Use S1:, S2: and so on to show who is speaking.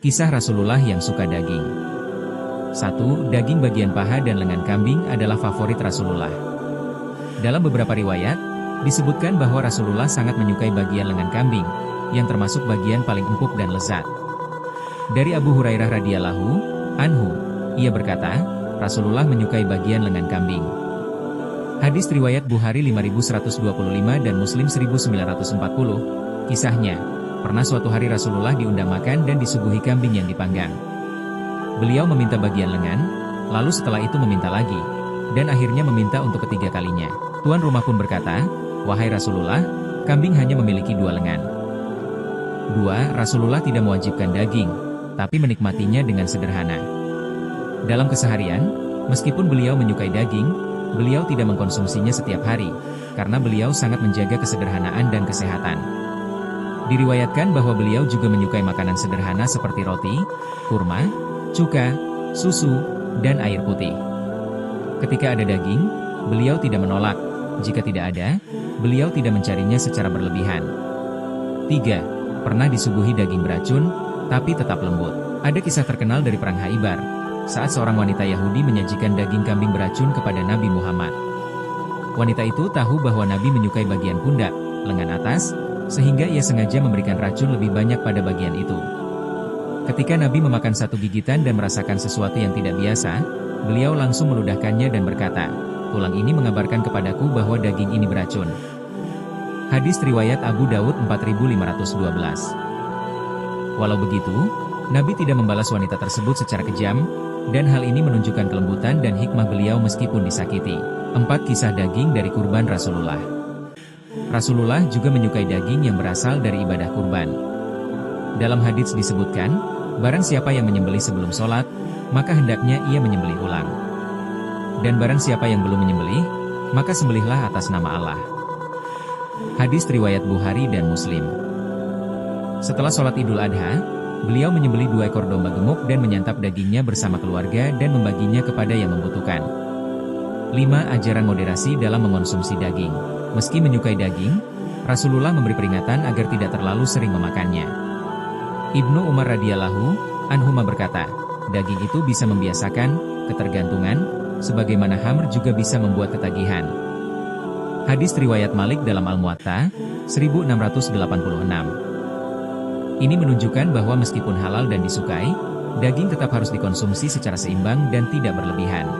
S1: Kisah Rasulullah yang suka daging. 1. Daging bagian paha dan lengan kambing adalah favorit Rasulullah. Dalam beberapa riwayat, disebutkan bahwa Rasulullah sangat menyukai bagian lengan kambing, yang termasuk bagian paling empuk dan lezat. Dari Abu Hurairah radhiyallahu anhu, ia berkata, Rasulullah menyukai bagian lengan kambing. Hadis riwayat Bukhari 5125 dan Muslim 1940, kisahnya, pernah suatu hari Rasulullah diundang makan dan disuguhi kambing yang dipanggang. Beliau meminta bagian lengan, lalu setelah itu meminta lagi, dan akhirnya meminta untuk ketiga kalinya. Tuan rumah pun berkata, "Wahai Rasulullah, kambing hanya memiliki 2 lengan." 2. Rasulullah tidak mewajibkan daging, tapi menikmatinya dengan sederhana. Dalam keseharian, meskipun beliau menyukai daging, beliau tidak mengkonsumsinya setiap hari, karena beliau sangat menjaga kesederhanaan dan kesehatan. Diriwayatkan bahwa beliau juga menyukai makanan sederhana seperti roti, kurma, cuka, susu, dan air putih. Ketika ada daging, beliau tidak menolak. Jika tidak ada, beliau tidak mencarinya secara berlebihan. 3. Pernah disuguhi daging beracun, tapi tetap lembut. Ada kisah terkenal dari Perang Khaibar, saat seorang wanita Yahudi menyajikan daging kambing beracun kepada Nabi Muhammad. Wanita itu tahu bahwa Nabi menyukai bagian pundak, lengan atas, sehingga ia sengaja memberikan racun lebih banyak pada bagian itu. Ketika Nabi memakan satu gigitan dan merasakan sesuatu yang tidak biasa, beliau langsung meludahkannya dan berkata, "Tulang ini mengabarkan kepadaku bahwa daging ini beracun." Hadis riwayat Abu Dawud 4512. Walau begitu, Nabi tidak membalas wanita tersebut secara kejam, dan hal ini menunjukkan kelembutan dan hikmah beliau meskipun disakiti. 4. Kisah daging dari kurban Rasulullah. Rasulullah juga menyukai daging yang berasal dari ibadah kurban. Dalam hadits disebutkan, barang siapa yang menyembelih sebelum sholat, maka hendaknya ia menyembelih ulang. Dan barang siapa yang belum menyembelih, maka sembelihlah atas nama Allah. Hadis riwayat Bukhari dan Muslim. Setelah sholat Idul Adha, beliau menyembelih 2 ekor domba gemuk dan menyantap dagingnya bersama keluarga dan membaginya kepada yang membutuhkan. 5. Ajaran moderasi dalam mengonsumsi daging. Meski menyukai daging, Rasulullah memberi peringatan agar tidak terlalu sering memakannya. Ibnu Umar radhiyallahu anhu berkata, daging itu bisa membiasakan ketergantungan, sebagaimana khamr juga bisa membuat ketagihan. Hadis riwayat Malik dalam Al-Muwatta, 1686. Ini menunjukkan bahwa meskipun halal dan disukai, daging tetap harus dikonsumsi secara seimbang dan tidak berlebihan.